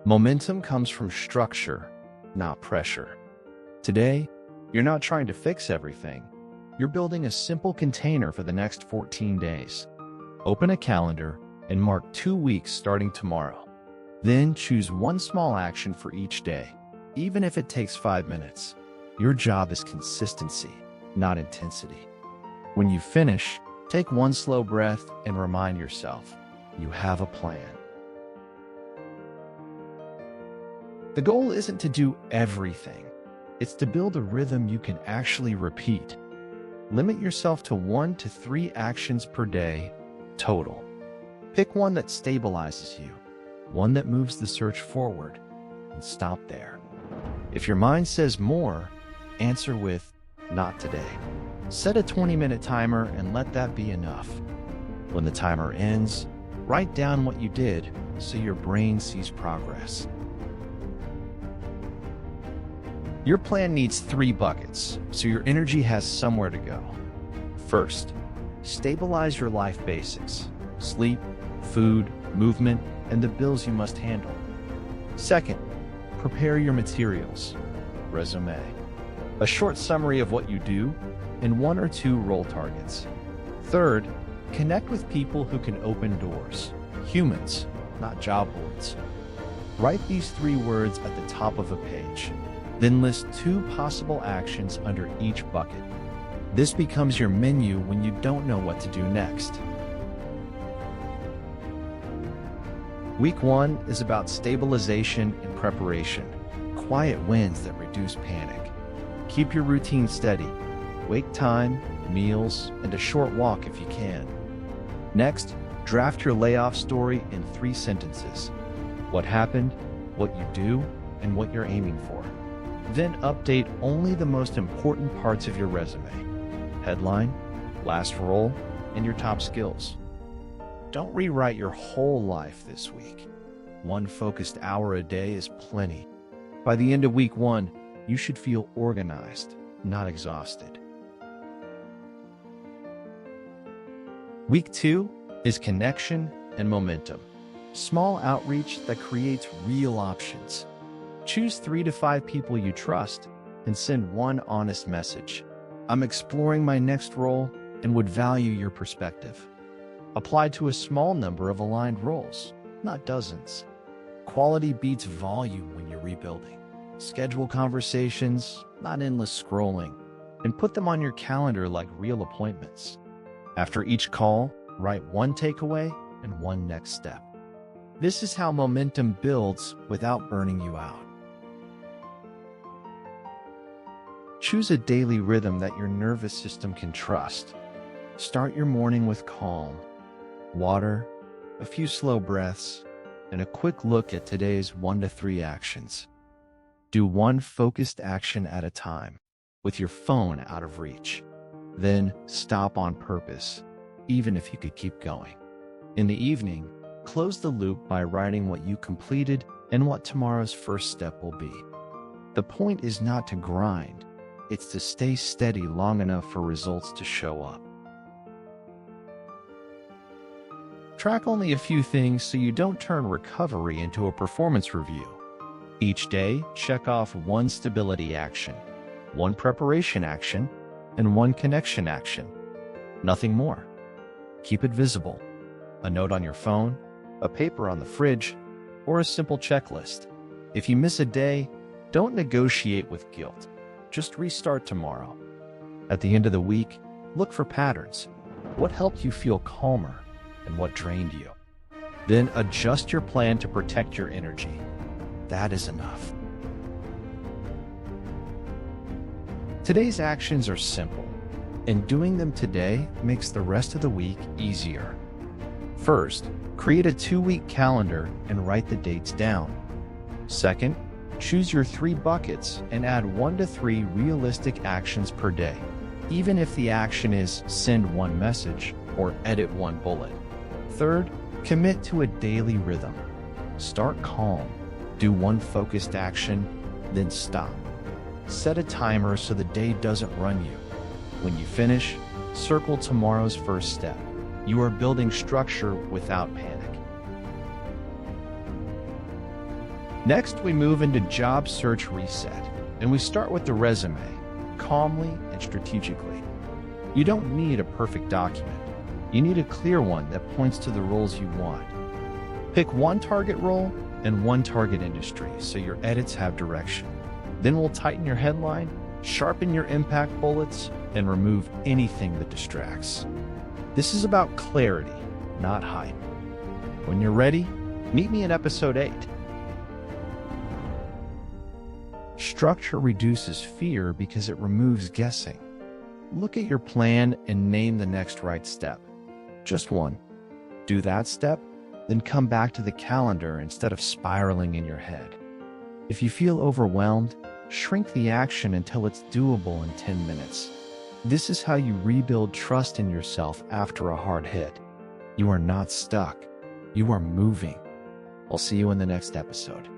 Momentum comes from structure, not pressure. Today, you're not trying to fix everything. You're building a simple container for the next 14 days. Open a calendar and mark 2 weeks starting tomorrow. Then choose one small action for each day, even if it takes 5 minutes. Your job is consistency, not intensity. When you finish, take one slow breath and remind yourself, you have a plan. The goal isn't to do everything. It's to build a rhythm you can actually repeat. Limit yourself to 1 to 3 actions per day, total. Pick one that stabilizes you, one that moves the search forward, and stop there. If your mind says more, answer with, not today. Set a 20-minute timer and let that be enough. When the timer ends, write down what you did so your brain sees progress. Your plan needs 3 buckets, so your energy has somewhere to go. First, stabilize your life basics: sleep, food, movement, and the bills you must handle. Second, prepare your materials: resume, a short summary of what you do, and 1 or 2 role targets. Third, connect with people who can open doors: humans, not job boards. Write these 3 words at the top of a page. Then list 2 possible actions under each bucket. This becomes your menu when you don't know what to do next. Week 1 is about stabilization and preparation, quiet wins that reduce panic. Keep your routine steady: wake time, meals, and a short walk if you can. Next, draft your layoff story in 3 sentences: what happened, what you do, and what you're aiming for. Then update only the most important parts of your resume: headline, last role, and your top skills. Don't rewrite your whole life this week. 1 focused hour a day is plenty. By the end of week 1, you should feel organized, not exhausted. Week 2 is connection and momentum. Small outreach that creates real options. Choose 3 to 5 people you trust and send 1 honest message: I'm exploring my next role and would value your perspective. Apply to a small number of aligned roles, not dozens. Quality beats volume when you're rebuilding. Schedule conversations, not endless scrolling, and put them on your calendar like real appointments. After each call, write 1 takeaway and 1 next step. This is how momentum builds without burning you out. Choose a daily rhythm that your nervous system can trust. Start your morning with calm, water, a few slow breaths, and a quick look at today's 1 to 3 actions. Do 1 focused action at a time, with your phone out of reach. Then stop on purpose, even if you could keep going. In the evening, close the loop by writing what you completed and what tomorrow's first step will be. The point is not to grind. It's to stay steady long enough for results to show up. Track only a few things so you don't turn recovery into a performance review. Each day, check off 1 stability action, 1 preparation action, and 1 connection action. Nothing more. Keep it visible: a note on your phone, a paper on the fridge, or a simple checklist. If you miss a day, don't negotiate with guilt. Just restart tomorrow. At the end of the week, look for patterns. What helped you feel calmer and what drained you? Then adjust your plan to protect your energy. That is enough. Today's actions are simple, and doing them today makes the rest of the week easier. First, create a 2-week calendar and write the dates down. Second, choose your 3 buckets and add 1 to 3 realistic actions per day, even if the action is send 1 message or edit 1 bullet. Third, commit to a daily rhythm. Start calm, do 1 focused action, then stop. Set a timer so the day doesn't run you. When you finish, circle tomorrow's first step. You are building structure without panic. Next, we move into job search reset, and we start with the resume, calmly and strategically. You don't need a perfect document. You need a clear one that points to the roles you want. Pick one target role and one target industry so your edits have direction. Then we'll tighten your headline, sharpen your impact bullets, and remove anything that distracts. This is about clarity, not hype. When you're ready, meet me in episode 8. Structure reduces fear because it removes guessing. Look at your plan and name the next right step. Just one. Do that step, then come back to the calendar instead of spiraling in your head. If you feel overwhelmed, shrink the action until it's doable in 10 minutes. This is how you rebuild trust in yourself after a hard hit. You are not stuck. You are moving. I'll see you in the next episode.